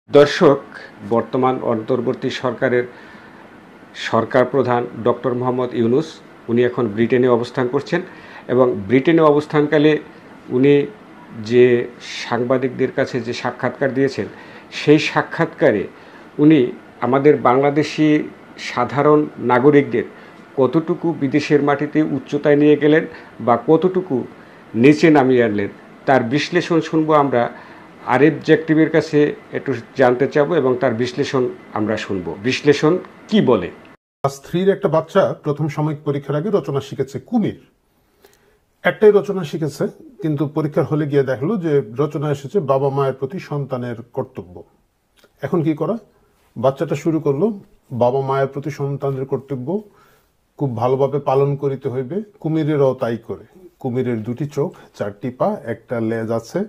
দর্শক, বর্তমান অন্তর্বর্তী সরকারের সরকার প্রধান ডক্টর মোহাম্মদ ইউনূস উনি এখন ব্রিটেনে অবস্থান করছেন এবং ব্রিটেনে অবস্থানকালে উনি যে সাংবাদিকদের কাছে যে সাক্ষাৎকার দিয়েছেন সেই সাক্ষাৎকারে উনি আমাদের বাংলাদেশি সাধারণ নাগরিকদের কতটুকু বিদেশের মাটিতে উচ্চতায় নিয়ে গেলেন বা কতটুকু নিচে নামিয়ে আনলেন তার বিশ্লেষণ শুনবো আমরা। আরিফ জাকটিবের কাছে একটু জানতে চাবো এবং তার বিশ্লেষণ আমরা শুনবো। বিশ্লেষণ কি বলে? ক্লাস 3 একটা বাচ্চা প্রথম সাময়িক পরীক্ষার আগে রচনা শিখেছে কুমির। একটাই রচনা শিখেছে, কিন্তু পরীক্ষার হলে গিয়ে দেখলো যে রচনা এসেছে বাবা মায়ের প্রতি সন্তানের কর্তব্য। এখন কি করা? বাচ্চাটা শুরু করলো বাবা মায়ের প্রতি সন্তানের কর্তব্য খুব ভালোভাবে পালন করিতে হইবে। কুমিরেরও তাই করে। কুমিরের 2টি চোখ, 4টি পা, একটা লেজ আছে,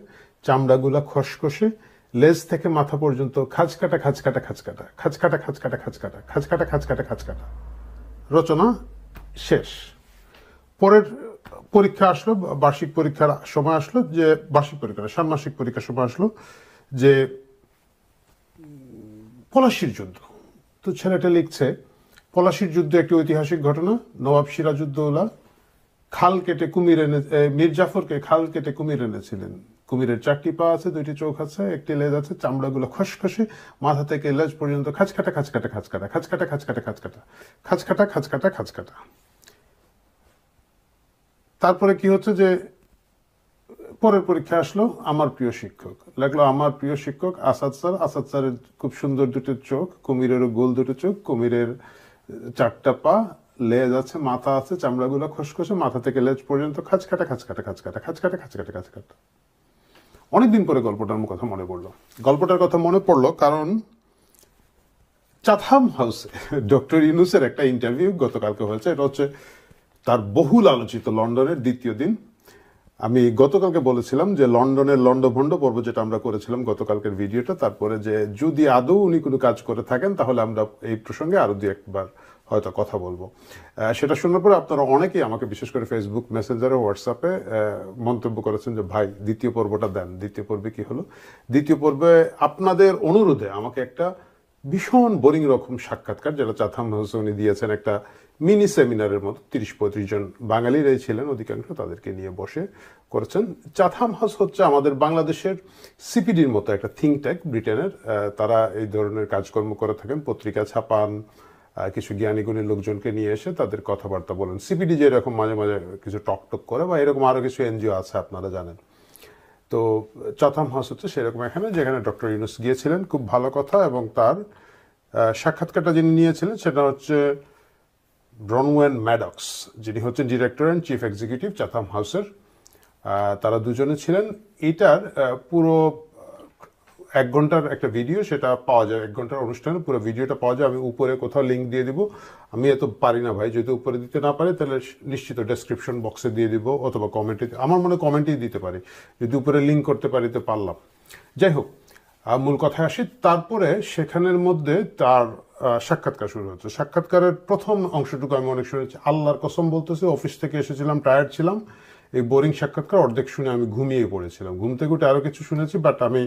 চামড়াগুলা খসখসে, লেজ থেকে মাথা পর্যন্ত খাঁচকাটা খাঁচকাটা খাঁচকাটা খাঁচকাটা খাঁচকাটা খাঁচকাটা খাঁচকাটা খাঁচকাটা খাঁচকাটা। রচনা শেষ। পরের পরীক্ষা আসলো, বার্ষিক পরীক্ষার সময় আসলো, যে বার্ষিক পরীক্ষা ষান্মাসিক পরীক্ষার সময় আসলো যে পলাশির যুদ্ধ। তো ছেলেটা লিখছে পলাশির যুদ্ধ একটি ঐতিহাসিক ঘটনা। নবাব সিরাজউদ্দৌলা খাল কেটে কুমির এনে মীর জাফরকে খাল কেটে কুমির এনেছিলেন। কুমিরের 4টি পা আছে, 2টি চোখ আছে, একটি লেজ আছে, চামড়াগুলো খসখসে, মাথা থেকে লেজ পর্যন্ত খাঁচকাটা খাঁচকাটা খাঁচকাটা খাঁচকাটা খাঁচকাটা খাঁচকাটা খাঁচকাটা খাঁচকাটা খাঁচকাটা। তারপরে কি হচ্ছে যে পরের পরীক্ষা আসলো, আমার প্রিয় শিক্ষক লাগলো, আমার প্রিয় শিক্ষক আসাদ স্যার। আসাদ স্যারের খুব সুন্দর 2টি চোখ, কুমিরেরও গোল 2টি চোখ, কুমিরের 4টা পা, লেজ আছে, মাথা আছে, চামড়াগুলো খসখসে, মাথা থেকে লেজ পর্যন্ত খাঁচকাটা খাঁচকাটা খাঁচকাটা খাঁচকাটা খাঁচকাটা খাঁচকাটা। অনেকদিন পরে গল্পটার কথা মনে পড়লো। গল্পটার কথা মনে পড়লো কারণ চাথাম হাউসে ডক্টর ইউনূসের একটা ইন্টারভিউ গতকালকে হয়েছে। এটা হচ্ছে তার বহুল আলোচিত লন্ডনের 2য় দিন। আমি গতকালকে বলেছিলাম যে লন্ডনের লন্ডভন্ড পর্ব যেটা আমরা করেছিলাম গতকালকের ভিডিওটা, তারপরে যে যদি আদৌ উনি কোনো কাজ করে থাকেন তাহলে আমরা এই প্রসঙ্গে আরো 2-1বার হয়তো কথা বলবো। সেটা শোনার পরে আপনারা অনেকেই আমাকে বিশেষ করে ফেসবুক মেসেঞ্জারে, হোয়াটসঅ্যাপে মন্তব্য করেছেন যে ভাই 2য় পর্বটা দেন। 2য় পর্বে কি হলো? 2য় পর্বে আপনাদের অনুরোধে আমাকে একটা ভীষণ বোরিং রকম সাক্ষাৎকার, যেটা চাথাম হাউসে উনি দিয়েছেন, একটা মিনি সেমিনারের মতো, 30-35 জন বাঙালিরাই ছিলেন অধিকাংশ, তাদেরকে নিয়ে বসে করেছেন। চাথাম হাউস হচ্ছে আমাদের বাংলাদেশের সিপিডির মতো একটা থিঙ্ক ট্যাঙ্ক ব্রিটেনের। তারা এই ধরনের কাজকর্ম করে থাকেন, পত্রিকা ছাপান, কিছু জ্ঞানীগুণী লোকজনকে নিয়ে এসে তাদের কথাবার্তা বলেন। সিপিডি যে এরকম মাঝে মাঝে কিছু টক করে বা এরকম আরো কিছু এনজিও আছে আপনারা জানেন। তো চাথাম হাউস হচ্ছে সেরকম এখানে, যেখানে ডক্টর ইউনূস গিয়েছিলেন। খুব ভালো কথা। এবং তার সাক্ষাৎকারটা যিনি নিয়েছিলেন সেটা হচ্ছে ব্রনওয়েন ম্যাডক্স, যিনি হচ্ছেন director and chief executive Chatham হাউসের। তারা দুজনে ছিলেন। এটার পুরো 1 ঘন্টার একটা ভিডিও, সেটা পাওয়া যায়, 1 ঘন্টার অনুষ্ঠানে পুরো ভিডিওটা পাওয়া যায়। আমি উপরে কোথাও লিঙ্ক দিয়ে দিব। আমি এত পারি না ভাই, যদি উপরে দিতে না পারি তাহলে নিশ্চিত ডেসক্রিপশন বক্সে দিয়ে দিব, অথবা কমেন্টে, আমার মনে কমেন্টেই দিতে পারি। যদি উপরে লিঙ্ক করতে পারি তো পারলাম। যাই হোক, মূল কথায় আসি। তারপরে সেখানের মধ্যে তার সাক্ষাৎকার শুরু হচ্ছে। সাক্ষাৎকারের প্রথম অংশটুকু আমি অনেক শুনেছি, আল্লাহর কসম বলতেছি, অফিস থেকে এসেছিলাম, টায়ার্ড ছিলাম, এই বোরিং সাক্ষাৎকার অর্ধেক শুনে আমি ঘুমিয়ে পড়েছিলাম। ঘুম থেকে উঠে আরো কিছু শুনেছি, বাট আমি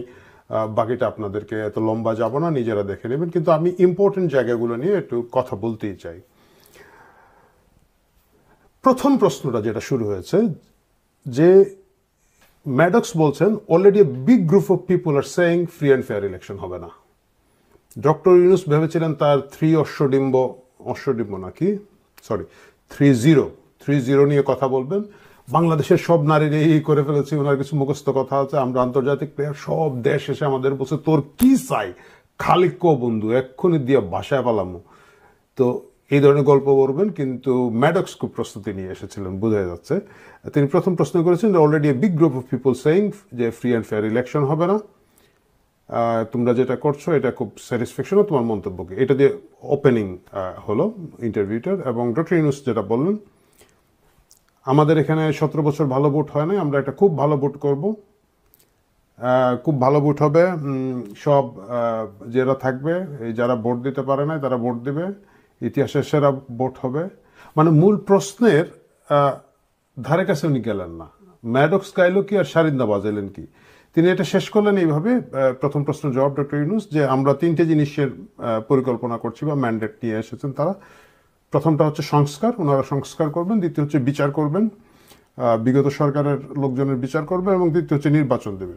বাকিটা আপনাদেরকে এত লম্বা যাব না, নিজেরা দেখে নেবেন। কিন্তু আমি ইম্পর্টেন্ট জায়গাগুলো নিয়ে একটু কথা বলতেই চাই। প্রথম প্রশ্নটা যেটা শুরু হয়েছে, যে ম্যাডক্স বলছেন already big group of people are saying free and fair election হবে না। ডক্টর ইউনূস ভেবেছিলেন তার 3 অশ্বডিম্ব নাকি, সরি 30 নিয়ে কথা বলবেন। বাংলাদেশের সব নারীর এই করে ফেলেছি, ওনার কিছু মুখস্থ কথা আছে, আমরা আন্তর্জাতিক প্লেয়ার, সব দেশ এসে আমাদের বলছে তোর কি চাই, খালি কো বন্ধু, এক্ষুনি দিয়ে ভাষায় পালামো। তো এই ধরনের গল্প করবেন। কিন্তু ম্যাডক্স খুব প্রস্তুতি নিয়ে এসেছিলেন, বোঝা যাচ্ছে। তিনি প্রথম প্রশ্ন করেছেন already a big group of people saying যে ফ্রি অ্যান্ড ফেয়ার ইলেকশন হবে না, তোমরা যেটা করছো এটা খুব স্যাটিসফ্যাকশন, তোমার মন্তব্য কি? এটা দিয়ে ওপেনিং হলো ইন্টারভিউটার। এবং ডক্টর ইউনূস যেটা বললেন, আমাদের এখানে 17 বছর ভালো ভোট হয় না, আমরা একটা খুব ভালো ভোট করব, খুব ভালো ভোট হবে, সব যারা থাকবে, এই যারা ভোট দিতে পারে না তারা ভোট দিবে, ইতিহাসের সেরা ভোট হবে। মানে মূল প্রশ্নের ধারে কাছে উনি গেলেন না। ম্যাডক্স গাইল কি আর শারিন্দা বাজাইলেন কি, তিনি এটা শেষ করলেন এইভাবে, প্রথম প্রশ্নের জবাব ডক্টর ইউনূস, যে আমরা 3টে জিনিসের পরিকল্পনা করছি বা ম্যান্ডেট নিয়ে এসেছেন তারা। প্রথমটা হচ্ছে সংস্কার, ওনারা সংস্কার করবেন। দ্বিতীয় হচ্ছে বিচার করবেন, বিগত সরকারের লোকজনের বিচার করবেন, এবং তৃতীয় হচ্ছে নির্বাচন দেবে।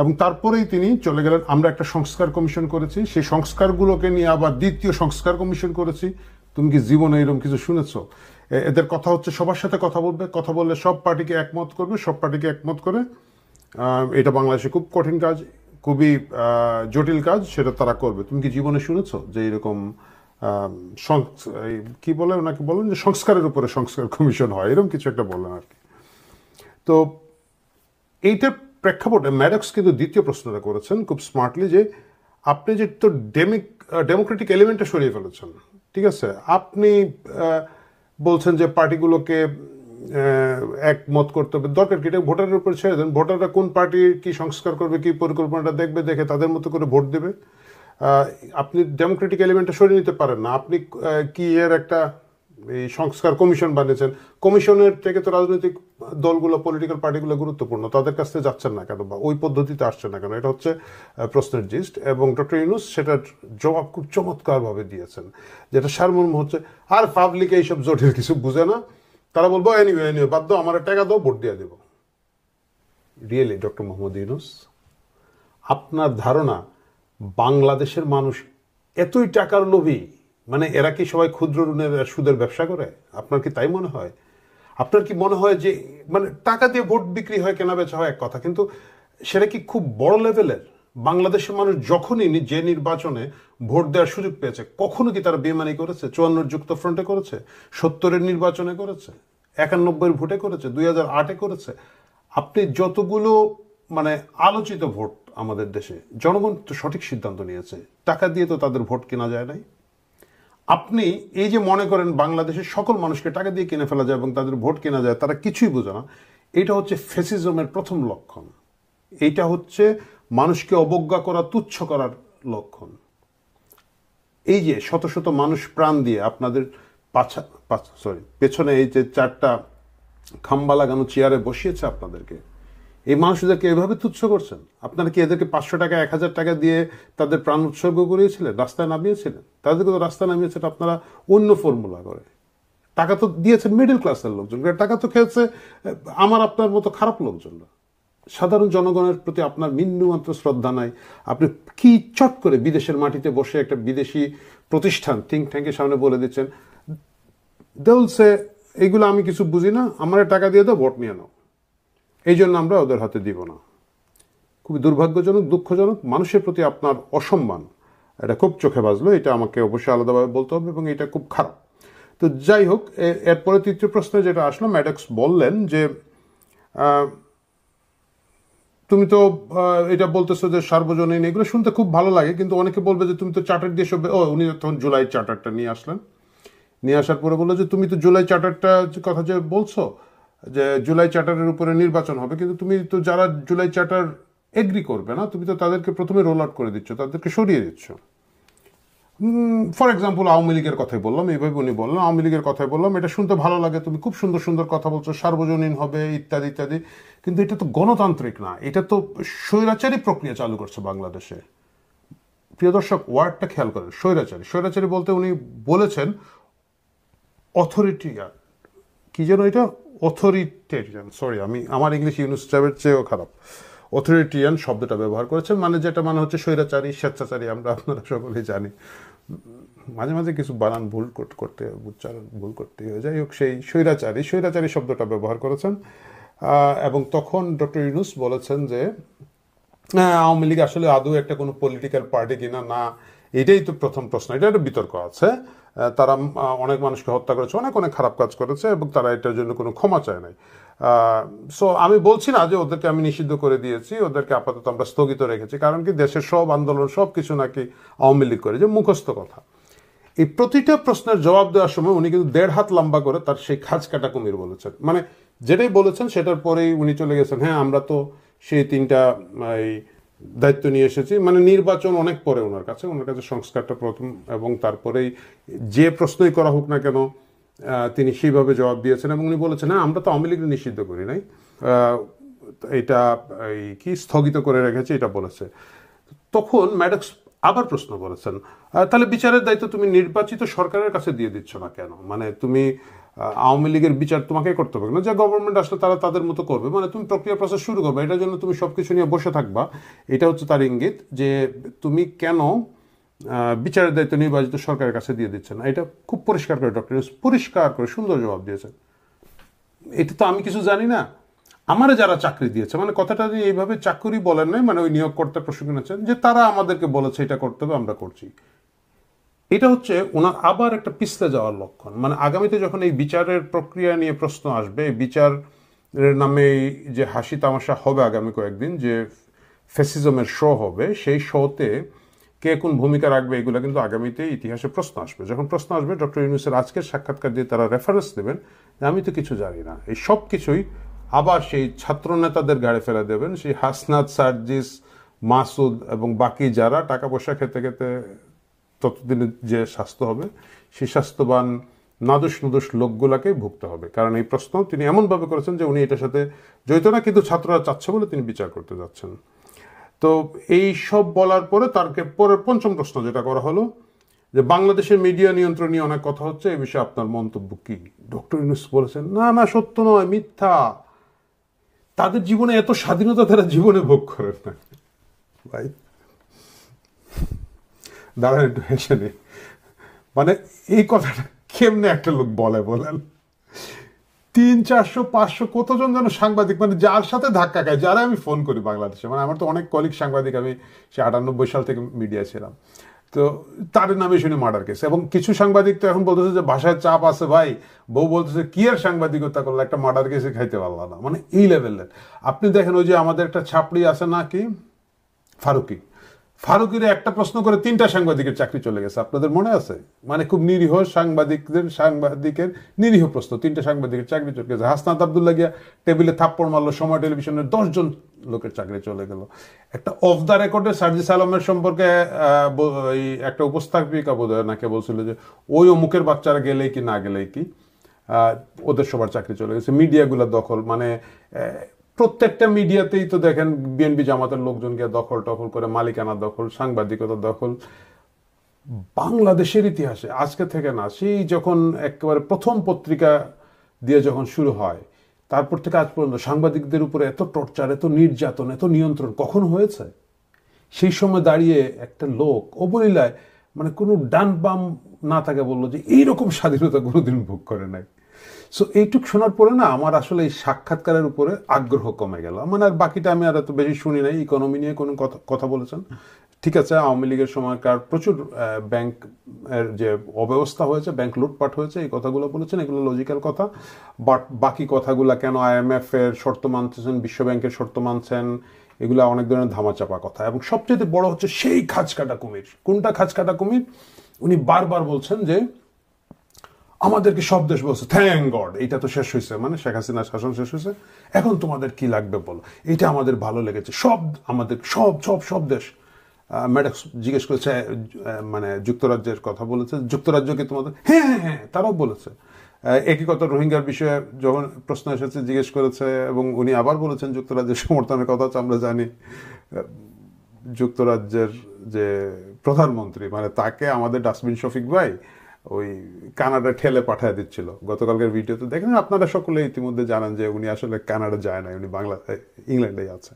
এবং তারপরেই তিনি চলে গেলেন, আমরা একটা সংস্কার কমিশন করেছি, সেই সংস্কারগুলোকে নিয়ে আবার দ্বিতীয় সংস্কার কমিশন করেছি। তুমি কি জীবনে এরকম কিছু শুনেছ? এদের কথা হচ্ছে সবার সাথে কথা বলবে, কথা বললে সব পার্টিকে একমত করবে, সব পার্টিকে একমত করে এটা বাংলাদেশে খুব কঠিন কাজ, খুবই জটিল কাজ, সেটা তারা করবে। তুমি কি জীবনে শুনেছ যে এরকম কি বলে ওনাকে বলেন যে সংস্কারের উপরে সংস্কার কমিশন হয়, এরকম কিছু একটা বললেন আর কি। তো এইটার প্রেক্ষাপটে ম্যাডক্স কিন্তু দ্বিতীয় প্রশ্নটা করেছেন খুব স্মার্টলি, যে আপনি যে তো ডেমোক্রেটিক এলিমেন্টটা সরিয়ে ফেলেছেন, ঠিক আছে, আপনি বলছেন যে পার্টিগুলোকে একমত করতে হবে, দরকার কি এটা ভোটারের উপর ছেড়ে দেন, ভোটাররা কোন পার্টি কি সংস্কার করবে, কি পরিকল্পনাটা দেখবে, দেখে তাদের মতো করে ভোট দেবে। আপনি ডেমোক্রেটিক এলিমেন্টটা সরিয়ে নিতে পারেন না। আপনি কি এর একটা এই সংস্কার কমিশন বানিয়েছেন, কমিশনের থেকে তো রাজনৈতিক দলগুলো, পলিটিক্যাল পার্টিগুলো গুরুত্বপূর্ণ, তাদের কাছ থেকে যাচ্ছেন না কেন, বা ওই পদ্ধতিতে আসছেন না কেন? এটা হচ্ছে প্রশ্নের জিস্ট। এবং ডক্টর ইউনূস সেটার জবাব খুব চমৎকারভাবে দিয়েছেন, যেটা সারমর্ম হচ্ছে, আর পাবলিক এইসব জটিল কিছু বুঝে না, তারা বলবো এনিওয়ে বাদ দাও, আমার টাকা দাও, ভোট দিয়ে দেবো। রিয়েলি ডক্টর মোহাম্মদ ইউনূস, আপনার ধারণা বাংলাদেশের মানুষ এতই টাকার লোভী? মানে এরা কি সবাই ক্ষুদ্র ঋণের সুদের ব্যবসা করে? আপনার কি তাই মনে হয়? আপনার কি মনে হয় যে মানে টাকা দিয়ে ভোট বিক্রি হয়, কেনা বেচা হয় এক কথা, কিন্তু সেটা কি খুব বড় লেভেলের? বাংলাদেশের মানুষ যখনই যে নির্বাচনে ভোট দেওয়ার সুযোগ পেয়েছে, কখনো কি তারা বেমানি করেছে? 54 যুক্তফ্রন্টে করেছে, 70-এর নির্বাচনে করেছে, 91-এর ভোটে করেছে, 2008-এ করেছে। আপনি যতগুলো মানে আলোচিত ভোট আমাদের দেশে, জনগণ তো সঠিক সিদ্ধান্ত নিয়েছে, টাকা দিয়ে তো তাদের ভোট কেনা যায় নাই। আপনি এই যে মনে করেন বাংলাদেশের সকল মানুষকে টাকা দিয়ে কিনে ফেলা যায় এবং তাদের ভোট কেনা যায়, তারা কিছুই বোঝে না। এটা হচ্ছে ফ্যাসিজমের প্রথম লক্ষণ। এইটা হচ্ছে মানুষকে অবজ্ঞা করা, তুচ্ছ করার লক্ষণ। এই যে শত শত মানুষ প্রাণ দিয়ে আপনাদের পেছনে এই যে 4টা খাম্বা লাগানো চেয়ারে বসিয়েছে আপনাদেরকে, এই মানুষদেরকে এভাবে তুচ্ছ করছেন? আপনারা কি এদেরকে 500 টাকা 1000 টাকা দিয়ে তাদের প্রাণ উৎসর্গ করিয়েছিলেন, রাস্তায় নামিয়েছিলেন? তাদেরকে তো রাস্তায় নামিয়েছেন আপনারা অন্য ফর্মুলা করে। টাকা তো দিয়েছেন মিডল ক্লাসের লোকজন, টাকা তো খেয়েছে আমার আপনার মতো খারাপ লোকজনরা। সাধারণ জনগণের প্রতি আপনার বিন্দুমাত্র শ্রদ্ধা নাই। আপনি কি চট করে বিদেশের মাটিতে বসে একটা বিদেশি প্রতিষ্ঠান থিঙ্ক ট্যাঙ্কের সামনে বলে দিচ্ছেন, দেলসে এইগুলো আমি কিছু বুঝি না, আমার টাকা দিয়ে দাও, ভোট নিয়ে নাও, এই জন্য আমরা ওদের হাতে দিব না। খুবই দুর্ভাগ্যজনক, দুঃখজনক। মানুষের প্রতি আপনার অসম্মান, এটা খুব চোখে বাজলো, এটা আমাকে অবশ্যই আলাদাভাবে বলতে হবে, এবং এটা খুব খারাপ। তো যাই হোক, এরপরে তৃতীয় প্রশ্নে যেটা আসলো, ম্যাডক্স বললেন যে তুমি তো এটা বলতেছো যে সার্বজনীন, এগুলো শুনতে খুব ভালো লাগে, কিন্তু অনেকে বলবে যে তুমি তো চার্টার দিয়ে সব, উনি তখন জুলাই চার্টারটা নিয়ে আসলেন, নিয়ে আসার পরে বললো যে তুমি তো জুলাই চার্টারটা কথা যে বলছো যে জুলাই চার্টারের উপরে নির্বাচন হবে, কিন্তু তুমি তো যারা জুলাই চার্টার এগ্রি করবে না, তুমি তো তাদেরকে প্রথমে রোল আউট করে দিচ্ছ, তাদেরকে সরিয়ে দিচ্ছ। ফর এক্সাম্পল আওয়ামী লীগের কথাই বললাম, এইভাবে উনি বললাম, আওয়ামী লীগের কথাই বললাম, এটা শুনতে ভালো লাগে, তুমি খুব সুন্দর সুন্দর কথা বলছো, সার্বজনীন হবে ইত্যাদি ইত্যাদি, কিন্তু এটা তো গণতান্ত্রিক না, এটা তো স্বৈরাচারী প্রক্রিয়া চালু করছে বাংলাদেশে। প্রিয় দর্শক, ওয়ার্ডটা খেয়াল করেন, স্বৈরাচারী। স্বৈরাচারী বলতে উনি বলেছেন অথরিটিয়ান, কি যেন এটা, অথরিটেরিয়ান, সরি আমি আমার ইংলিশ ইউনুস সাহেবের চেয়েও খারাপ, অথরিটিয়ান শব্দটা ব্যবহার করেছেন, মানে যেটা মানে হচ্ছে স্বৈরাচারী, স্বেচ্ছাচারী, আমরা আপনারা সকলেই জানি। মাঝে মাঝে কিছু বানান ভুল করতে, উচ্চারণ ভুল করতে হয়ে যায়, হোক, সেই স্বৈরাচারী শব্দটা ব্যবহার করেছেন। এবং তখন ডক্টর ইউনুস বলেছেন যে আওয়ামী লীগ আসলে আদৌ একটা কোনো পলিটিক্যাল পার্টি কিনা না, এটাই তো প্রথম প্রশ্ন, এটা একটা বিতর্ক আছে। তারা অনেক মানুষকে হত্যা করেছে, অনেক অনেক খারাপ কাজ করেছে, এবং তারা এটার জন্য কোনো ক্ষমা চায় নাই। সো আমি বলছি না যে ওদেরকে আমি নিষিদ্ধ করে দিয়েছি, ওদেরকে আপাতত আমরা স্থগিত রেখেছি, কারণ কি দেশের সব আন্দোলন সব কিছু নাকি আওয়ামী লীগ করে, যে মুখস্থ কথা। এই প্রতিটা প্রশ্নের জবাব দেওয়ার সময় উনি কিন্তু 1.5 হাত লম্বা করে তার সেই খাজ কাটা কুমির বলেছেন, মানে যেটাই বলেছেন সেটার পরেই উনি চলে গেছেন, হ্যাঁ আমরা তো সেই 3টা এই দায়িত্ব নিয়ে এসেছি। মানে নির্বাচন অনেক পরে ওনার কাছে সংস্কারটা প্রথম, এবং তারপরেই যে প্রশ্নই করা হোক না কেন তিনি সেইভাবে জবাব দিয়েছেন, এবং উনি বলেছেন হ্যাঁ আমরা তো আওয়ামী লীগ নিষিদ্ধ করি নাই, এটা এই কি স্থগিত করে রেখেছে এটা বলেছে। তখন ম্যাডক্স আবার প্রশ্ন করেছেন, তাহলে বিচারের দায়িত্ব তুমি নির্বাচিত সরকারের কাছে দিয়ে দিচ্ছ না কেন? মানে তুমি আওয়ামী লীগের বিচার তোমাকে করতে হবে না, যে গভর্নমেন্ট আসলে তারা তাদের মতো করবে, মানে তুমি প্রক্রিয়া প্রসেস শুরু করবে, এটার জন্য তুমি সবকিছু নিয়ে বসে থাকবা। এটা হচ্ছে তার ইঙ্গিত যে তুমি কেন বিচারের দায়িত্ব নির্বাচিত সরকারের কাছে দিয়ে দিচ্ছে না। এটা খুব পরিষ্কার করে ডক্টর ইউনূস পরিষ্কার করে সুন্দর জবাব দিয়েছেন। এটা তো আমি কিছু জানি না, আমারে যারা চাকরি দিয়েছে, মানে কথাটা এইভাবে চাকরি বলেন নাই, মানে ওই নিয়োগকর্তা প্রশিক্ষণ আছেন যে তারা আমাদেরকে বলেছে এটা করতে হবে, আমরা করছি। এটা হচ্ছে ওনার আবার একটা পিছলে যাওয়ার লক্ষণ। মানে আগামীতে যখন এই বিচারের প্রক্রিয়া নিয়ে প্রশ্ন আসবে, এই বিচারের নামে যে হাসি তামাশা হবে আগামী কয়েকদিন, যে ফ্যাসিজমের শো হবে, সেই শোতে কে কোন ভূমিকা রাখবে, এগুলো কিন্তু আগামীতে ইতিহাসে প্রশ্ন আসবে। যখন প্রশ্ন আসবে, ডক্টর ইউনূসের আজকের সাক্ষাৎকার দিয়ে তারা রেফারেন্স দেবেন যে আমি তো কিছু জানি না। এই সব কিছুই আবার সেই ছাত্র নেতাদের গাড়ি ফেলে দেবেন, সেই হাসনাত, সার্জিস, মাসুদ এবং বাকি যারা টাকা পয়সা খেতে খেতে ততদিনে যে স্বাস্থ্য হবে, সেই স্বাস্থ্যবান নাদুস নুদুস লোকগুলাকেই ভুগতে হবে। কারণ এই প্রশ্ন তিনি এমনভাবে করেছেন যে উনি এটার সাথে জড়িত না, কিন্তু ছাত্ররা চাচ্ছে বলে তিনি বিচার করতে যাচ্ছেন। তো এই সব বলার পরে তারকে পরের পঞ্চম প্রশ্ন যেটা করা হলো যে বাংলাদেশের মিডিয়া নিয়ন্ত্রণ নিয়ে অনেক কথা হচ্ছে, এই বিষয়ে আপনার মন্তব্য কি? ডক্টর ইউনূস বলেছেন, না না, সত্য নয়, মিথ্যা। তাদের জীবনে এত স্বাধীনতা তারা জীবনে ভোগ করেন না। ভাই দাঁড়ান একটু হেসে নেই। মানে এই কথাটা কেমনে একটা লোক বলেন? 300, 400, 500 কতজন যেন সাংবাদিক, মানে যার সাথে ধাক্কা খায়, যারা আমি ফোন করি বাংলাদেশে, মানে আমার তো অনেক কলিগ সাংবাদিক, আমি সে 98 সাল থেকে মিডিয়া ছিলাম, তো তার নামে শুনে মার্ডার কেস। এবং কিছু সাংবাদিক তো এখন বলতেছে যে ভাষায় চাপ আছে ভাই, বউ বলতেছে কি আর সাংবাদিকতা করলে, একটা মার্ডার কেসে খাইতে পারলাম না, মানে এই লেভেলের। আপনি দেখেন ওই যে আমাদের একটা ছাপড়ি আছে না কি, ফারুকিরে একটা প্রশ্ন করে 3টা সাংবাদিকের চাকরি চলে গেছে, আপনাদের মনে আছে? মানে খুব নিরীহ সাংবাদিকের নিরীহ প্রশ্ন, 3টা সাংবাদিকের চাকরি চলে গেছে। হাসনাত আব্দুল্লাহ গিয়া টেবিলে থাপ্পড় মারলো, সময় টেলিভিশনের 10 জন লোকের চাকরি চলে গেল। একটা অফ দ্য রেকর্ডে সার্জিস আলমের সম্পর্কে একটা উপস্থাপিকা বোধ হয় নাকি বলছিল যে ওই অমুকের বাচ্চারা গেলেই কি না গেলেই কি, ওদের সবার চাকরি চলে গেছে। মিডিয়াগুলো দখল, মানে প্রত্যেকটা মিডিয়াতেই তো দেখেন বিএনপি জামাতের লোকজনকে দখল টখল করে, মালিকানা দখল, সাংবাদিকতা দখল। বাংলাদেশের ইতিহাসে আজকে থেকে না, সেই যখন একেবারে প্রথম পত্রিকা দিয়ে যখন শুরু হয়, তারপর থেকে আজ পর্যন্ত সাংবাদিকদের উপরে এত টর্চার, এত নির্যাতন, এত নিয়ন্ত্রণ কখন হয়েছে? সেই সময় দাঁড়িয়ে একটা লোক অবলীলায়, মানে কোনো ডান বাম না থাকে, বললো যে এইরকম স্বাধীনতা কোনোদিন ভোগ করে নাই। সো এইটুক শোনার পরে না আমার আসলে এই সাক্ষাৎকারের উপরে আগ্রহ কমে গেল। মানে আর বাকিটা আমি আর এত বেশি শুনি নাই। ইকোনমি নিয়ে কোনো কথা বলেছেন, ঠিক আছে, আওয়ামী লীগের সময়কার প্রচুর ব্যাংক এর যে অব্যবস্থা হয়েছে, ব্যাংক লুটপাট হয়েছে, এই কথাগুলো বলেছেন, এগুলো লজিক্যাল কথা। বাট বাকি কথাগুলো কেন IMF এর শর্ত মানছেন, বিশ্বব্যাংকের শর্ত মানছেন, এগুলো অনেক ধরনের ধামাচাপা কথা। এবং সবচেয়ে বড় হচ্ছে সেই খাঁজকাটা কুমির। কোনটা খাঁজকাটা কুমির? উনি বারবার বলছেন যে আমাদেরকে সব দেশ বলছে থ্যাংক গড এটা তো শেষ হয়েছে, মানে শেখ হাসিনার শাসন শেষ হয়েছে, এখন তোমাদের কি লাগবে বলো, এটা আমাদের ভালো লেগেছে, সব আমাদের সব দেশ। ম্যাডাম জিজ্ঞেস করেছে, মানে যুক্তরাজ্যের কথা বলেছে, যুক্তরাজ্যকে তোমাদের, হ্যাঁ তারাও বলেছে। একই কথা রোহিঙ্গার বিষয়ে যখন প্রশ্ন এসেছে জিজ্ঞেস করেছে, এবং উনি আবার বলেছেন যুক্তরাজ্যের সমর্থনের কথা। আমরা জানি যুক্তরাজ্যের যে প্রধানমন্ত্রী, মানে তাকে আমাদের ডাস্টবিন শফিক ভাই ওই কানাডা ঠেলে পাঠিয়ে দিচ্ছিল। গতকালকের ভিডিওতে দেখেন, আপনারা সকলে ইতিমধ্যে জানেন যে উনি আসলে কানাডা যায় না, উনি ইংল্যান্ডেই আছে,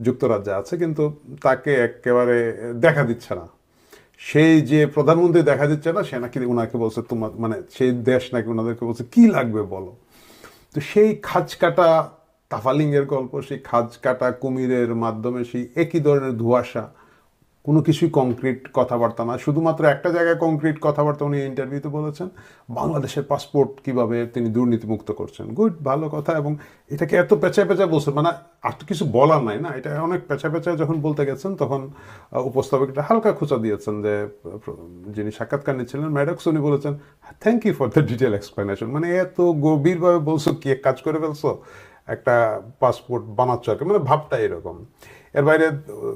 যুক্তরাজ্যে আছে, কিন্তু তাকে একেবারে দেখা দিচ্ছে না। সেই যে প্রধানমন্ত্রী দেখা দিচ্ছে না, সে নাকি ওনাকে বলছে তোমার, মানে সেই দেশ নাকি ওনাদেরকে বলছে কি লাগবে বলো। তো সেই খাঁজ কাটা তাফালিংয়ের গল্প, সেই খাঁজ কাটা কুমিরের মাধ্যমে সেই একই ধরনের ধোঁয়াশা, কোনো কিছুই কংক্রিট কথাবার্তা না। শুধুমাত্র একটা জায়গায় কংক্রিট কথাবার্তা উনি ইন্টারভিউতে বলেছেন, বাংলাদেশের পাসপোর্ট কিভাবে তিনি দুর্নীতিমুক্ত করছেন। গুড, ভালো কথা। এবং এটাকে এত পেঁচায় বলছেন, মানে আর তো কিছু বলার নাই না, এটা অনেক পেঁচায় যখন বলতে গেছেন, তখন উপস্থাপক একটা হালকা খোঁচা দিয়েছেন যে যিনি সাক্ষাৎকার নিচ্ছিলেন ম্যাডক্স, উনি বলেছেন thank you for the detail explanation. মানে এত গভীরভাবে বলছো, কি এক কাজ করে ফেলছো, একটা পাসপোর্ট বানাচ্ছ আর কি, মানে ভাবটা এরকম। এর বাইরে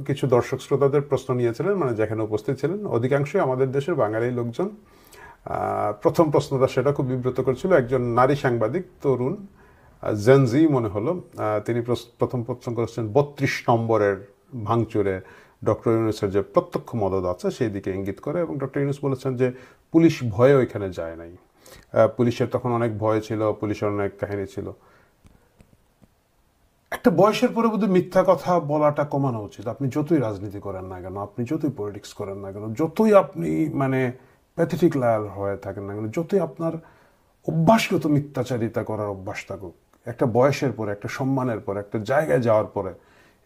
কিছু দর্শক শ্রোতাদের প্রশ্ন নিয়েছিলেন, মানে যেখানে উপস্থিত ছিলেন অধিকাংশই আমাদের দেশের বাঙালি লোকজন। প্রথম প্রশ্নটা সেটা খুব বিব্রত করছিল। একজন নারী সাংবাদিক, তরুণ, জেনজি মনে হলো, তিনি প্রথম প্রশ্ন করেছেন 32 নম্বরের ভাঙচুরে ডক্টর ইউনূসের যে প্রত্যক্ষ মদত আছে সেই দিকে ইঙ্গিত করে, এবং ডক্টর ইউনূস বলেছেন যে পুলিশ ভয়ে ওইখানে যায় নাই, পুলিশের তখন অনেক ভয় ছিল, পুলিশের অনেক কাহিনী ছিল। একটা বয়সের পরে বোধহয় মিথ্যা কথা বলাটা কমানো উচিত। আপনি যতই রাজনীতি করেন না কেন, আপনি যতই পলিটিক্স করেন না কেন, যতই আপনি মানে প্যাথেটিক লায়ার হয়ে থাকেন না কেন, যতই আপনার অভ্যাসগত মিথ্যাচারিতা করার অভ্যাস থাকুক, একটা বয়সের পরে, একটা সম্মানের পরে, একটা জায়গায় যাওয়ার পরে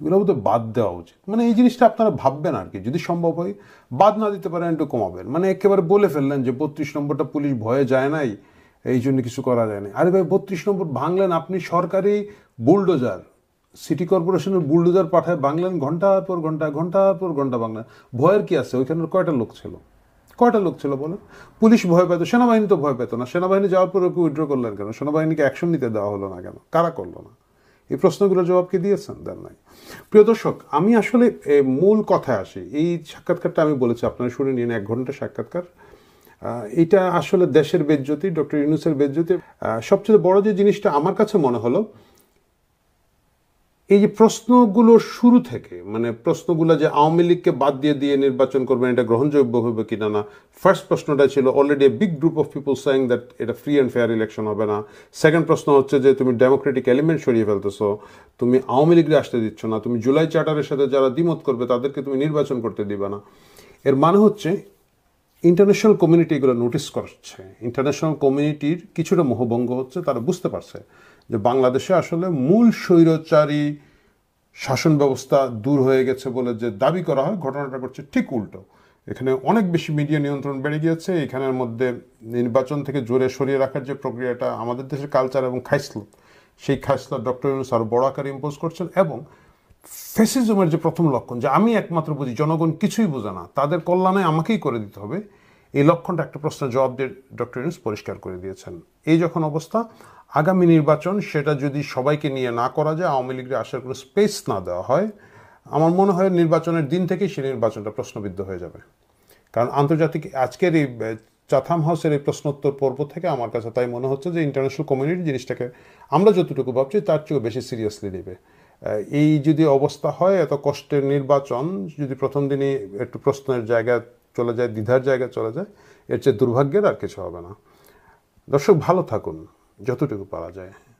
এগুলো বোধহয় বাদ দেওয়া উচিত। মানে এই জিনিসটা আপনারা ভাববেন আর কি, যদি সম্ভব হয় বাদ না দিতে পারেন একটু কমাবেন। মানে একেবারে বলে ফেললেন যে 32 নম্বরটা পুলিশ ভয়ে যায় নাই, এই জন্য কিছু করা যায় না। আরে ভাই 32 নম্বর ভাঙলেন, আপনি সরকারি বুলডোজার, সিটি কর্পোরেশনের বুলডোজার পাঠায় বাংলেন, ঘন্টার পর ঘন্টা, ঘন্টার পর ঘন্টা বাংলেন। ভয়ের কি আছে? ওইখানে কয়টা লোক ছিল? কয়টা লোক ছিল বলেন? পুলিশ ভয় পেত, সেনাবাহিনী তো ভয় পেত না। সেনাবাহিনী যাওয়ার পর ওকে উইথড্র করলেন কেন? সেনাবাহিনীকে অ্যাকশন নিতে দেওয়া হলো না কেন? কারা করলো না? এই প্রশ্নগুলোর জবাব কি দিয়েছেন? দেন নাই। প্রিয় দর্শক, আমি আসলে মূল কথায় আসি। এই সাক্ষাৎকারটা আমি বলেছি আপনারা শুনে নিন, 1 ঘন্টা সাক্ষাৎকার। এটা আসলে দেশের বেজ্জতি, ডক্টর ইউনূসের বেজ্জতি। সবচেয়ে বড় যে জিনিসটা আমার কাছে মনে হলো, এই যে প্রশ্নগুলোর শুরু থেকে, মানে প্রশ্নগুলো যে আওয়ামী লীগকে বাদ দিয়ে দিয়ে নির্বাচন করবেন, এটা গ্রহণযোগ্য হবে কিনা না। ফার্স্ট প্রশ্নটা ছিল already a big group of people saying that এটা ফ্রি অ্যান্ড ফেয়ার ইলেকশন হবে না। সেকেন্ড প্রশ্ন হচ্ছে যে তুমি ডেমোক্রেটিক এলিমেন্ট সরিয়ে ফেলতেছো, তুমি আওয়ামী লীগরে আসতে দিচ্ছ না, তুমি জুলাই চার্টারের সাথে যারা দ্বিমত করবে তাদেরকে তুমি নির্বাচন করতে দিবা না। এর মানে হচ্ছে ইন্টারন্যাশনাল কমিউনিটি এগুলো নোটিস করছে, ইন্টারন্যাশনাল কমিউনিটির কিছুটা মোহভঙ্গ হচ্ছে। তারা বুঝতে পারছে যে বাংলাদেশে আসলে মূল স্বৈরচারী শাসন ব্যবস্থা দূর হয়ে গেছে বলে যে দাবি করা হয়, ঘটনাটা করছে ঠিক উল্টো। এখানে অনেক বেশি মিডিয়া নিয়ন্ত্রণ বেড়ে গিয়েছে। এখানের মধ্যে নির্বাচন থেকে জোরে সরিয়ে রাখার যে প্রক্রিয়াটা আমাদের দেশের কালচার এবং খাইসলত, সেই খাইসলত ডক্টর ইউনূস আরও বড় আকারে ইম্পোজ করছেন। এবং ফ্যাসিজমের যে প্রথম লক্ষণ, যে আমি একমাত্র বুঝি, জনগণ কিছুই বোঝে না, তাদের কল্যাণে আমাকেই করে দিতে হবে, এই লক্ষণটা একটা প্রশ্নের জবাব দিয়ে ডক্টর ইউনূস পরিষ্কার করে দিয়েছেন। এই যখন অবস্থা, আগামী নির্বাচন সেটা যদি সবাইকে নিয়ে না করা যায়, আওয়ামী লীগের আসার কোনো স্পেস না দেওয়া হয়, আমার মনে হয় নির্বাচনের দিন থেকেই সেই নির্বাচনটা প্রশ্নবিদ্ধ হয়ে যাবে। কারণ আন্তর্জাতিক আজকের এই চাথাম হাউসের এই প্রশ্নোত্তর পর্ব থেকে আমার কাছে তাই মনে হচ্ছে যে ইন্টারন্যাশনাল কমিউনিটি জিনিসটাকে আমরা যতটুকু ভাবছি তার চেয়েও বেশি সিরিয়াসলি নেবে। এই যদি অবস্থা হয়, এত কষ্টের নির্বাচন যদি প্রথম দিনই একটু প্রশ্নের জায়গায় চলে যায়, দ্বিধার জায়গায় চলে যায়, এর চেয়ে দুর্ভাগ্যের আর কিছু হবে না। দর্শক, ভালো থাকুন যতটুকু পারা যায়।